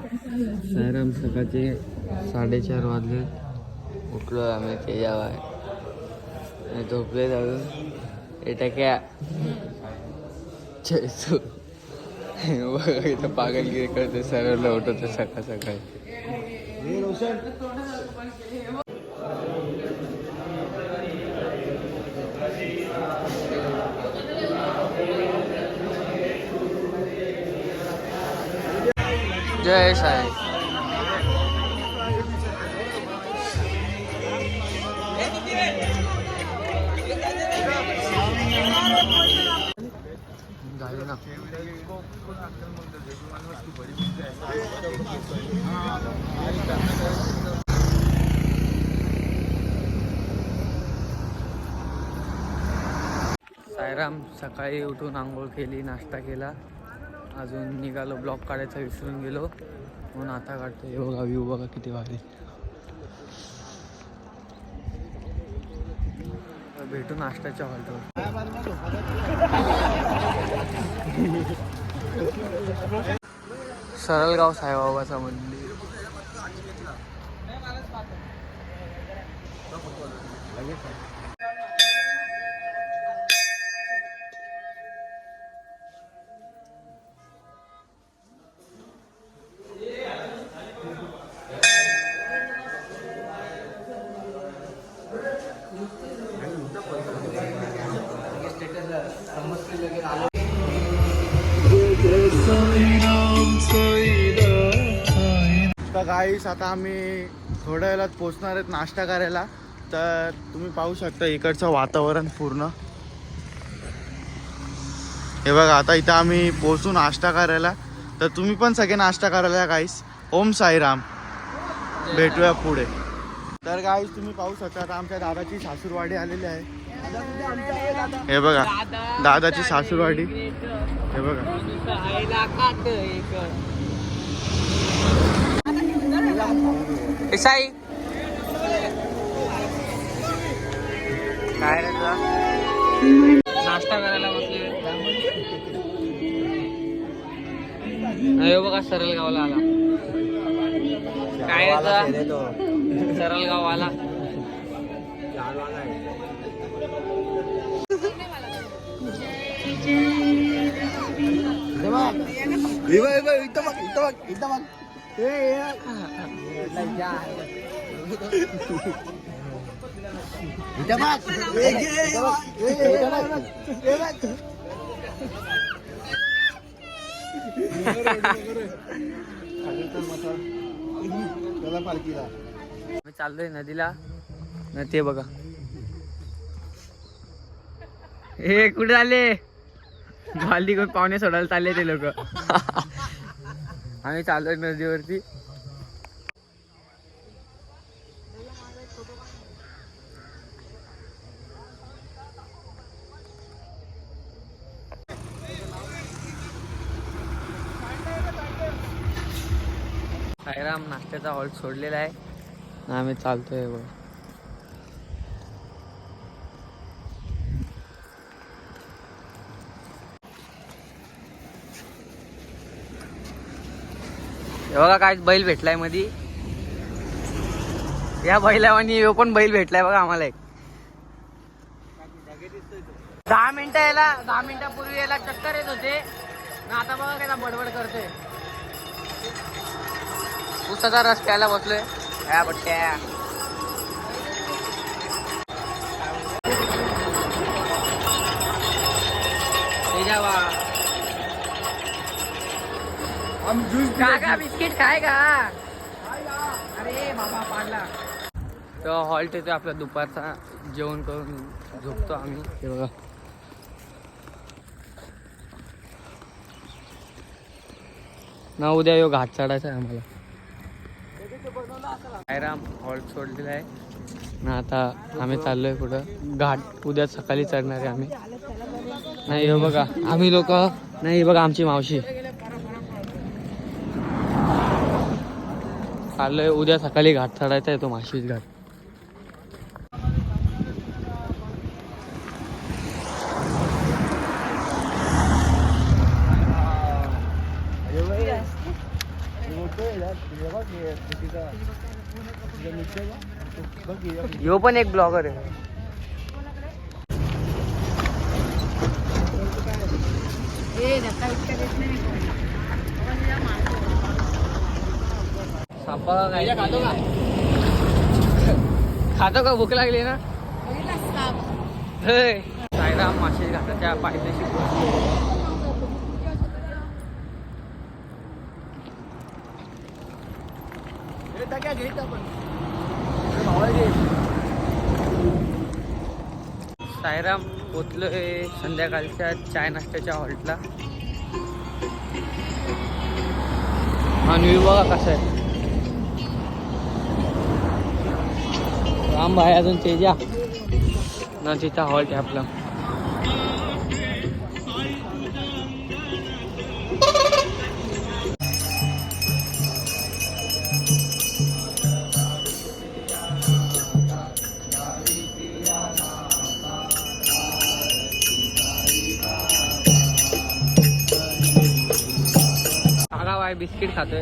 सायराम सकाळचे 4:30 वाजले. उठलो आम्ही त्याच्यावर झोपले जाऊन एटाक्या इथं पागलगिरी करते सर्वला उठवते सकाळ सकाळी. जय साई. झाले ना. सायराम सकाळी उठून आंघोळ केली, नाश्ता केला, अजून निघालो. ब्लॉग काढायचा विसरून गेलो म्हणून आता काढतो. हे बघा व्ह्यू बघा किती भारी. भेटू नाश्त्याच्या हॉलवर. सरळगाव साईबाबाचं मंदिर. तर गाईस आता आम्ही थोड्या वेळात पोचणार आहेत नाश्ता करायला. तर तुम्ही पाहू शकता इकडचं वातावरण पूर्ण. हे बघा आता इथं आम्ही पोचू नाश्ता करायला. तर तुम्ही पण सगळे नाश्ता करायला गाईस. ओम साईराम. भेटूया पुढे. तर गाईस तुम्ही पाहू शकता आता आमच्या दादाची सासूरवाडी आलेली आहे. हे बघा दादाची सासूरवाडी. हे बघा साई काय रे तुला नाश्ता करायला बसले. नाही बघा सरळगावला आला. काय रे सरळगाव आला. मी चाललोय नदीला. न ते बघा हे कुठे आले. गाली कोण पाहुणे सोडायला चालले ते लोक. आम्ही चाललोय नदीवरती. साईराम नाश्त्याचा हॉल सोडलेला आहे. आम्ही चालतोय बघ. बघा काय बैल भेटलाय मधी. या बैलावानी यो पण बैल भेटलाय बघा आम्हाला. एक 10 मिनिटं याला 10 मिनिटापूर्वी याला चक्कर येत होते. आता बघा काय बडबड करतोय. उसाचा रस प्यायला बसलोय. या बट्ट्या का बिस्किट खाय का. अरे बाबा पाडला. तर हॉल्ट येतो आपला दुपारचा. जेवण करून झोपतो आम्ही. हे बघा ना उद्या यो घाट चढायचा आहे आम्हाला. साईराम हॉल्ट सोडलेला आहे ना. आता आम्ही चाललोय कुठं घाट उद्या सकाळी चढणार आहे आम्ही. नाही हो बघा आम्ही लोक नाही. बघा आमची मावशी चाललोय उद्या सकाळी घाट चढायचा आहे तो माशीच घाट. यो पण एक ब्लॉगर आहे. सापा काय खातो का? भूक लागली ना. साईराम मासे घाटाच्या पायथ्याशी पोहोचलो. साईराम पोचलोय संध्याकाळच्या चाय नाश्त्याच्या हॉल्टला. आणि व्ह्यू बघा कसा आहे. राम भाई अजून तेजा ना तिचा हॉल्ट आहे आपला. काका बाय बिस्किट खातोय.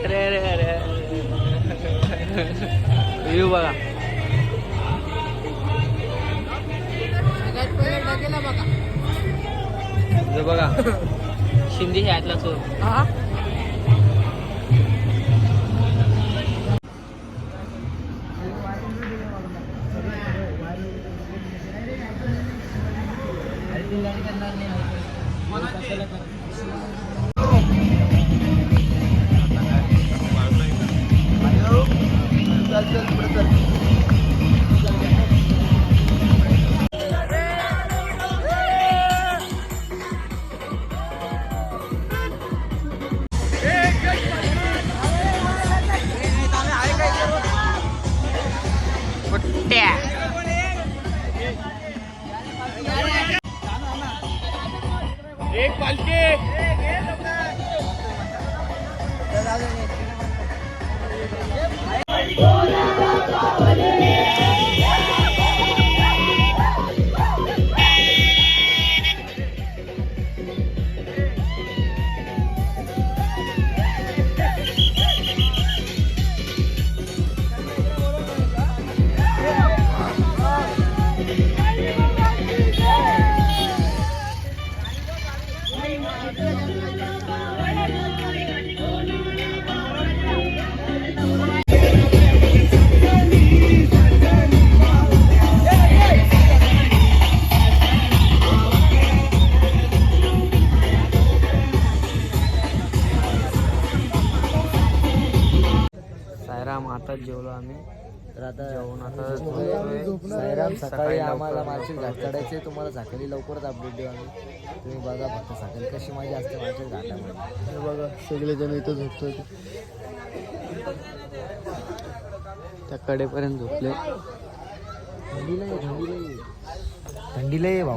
अरे अरे अरे व्ह्यू बघा. बघा शिंदे हे आतला चोर. एक पालखी आताच जेवलो आम्ही. तर आता जेवण आता साईराम सकाळी आम्हाला मार्केट घाट काढायचे. तुम्हाला सकाळी लवकरच अपडेट देऊ आम्ही. तुम्ही बघा फक्त सकाळी कशी मजा असते मार्केट घाटामध्ये. हे बघा सगळेजण इथं झोपतोय. त्या कडेपर्यंत झोपले. थंडीला ये भाऊ.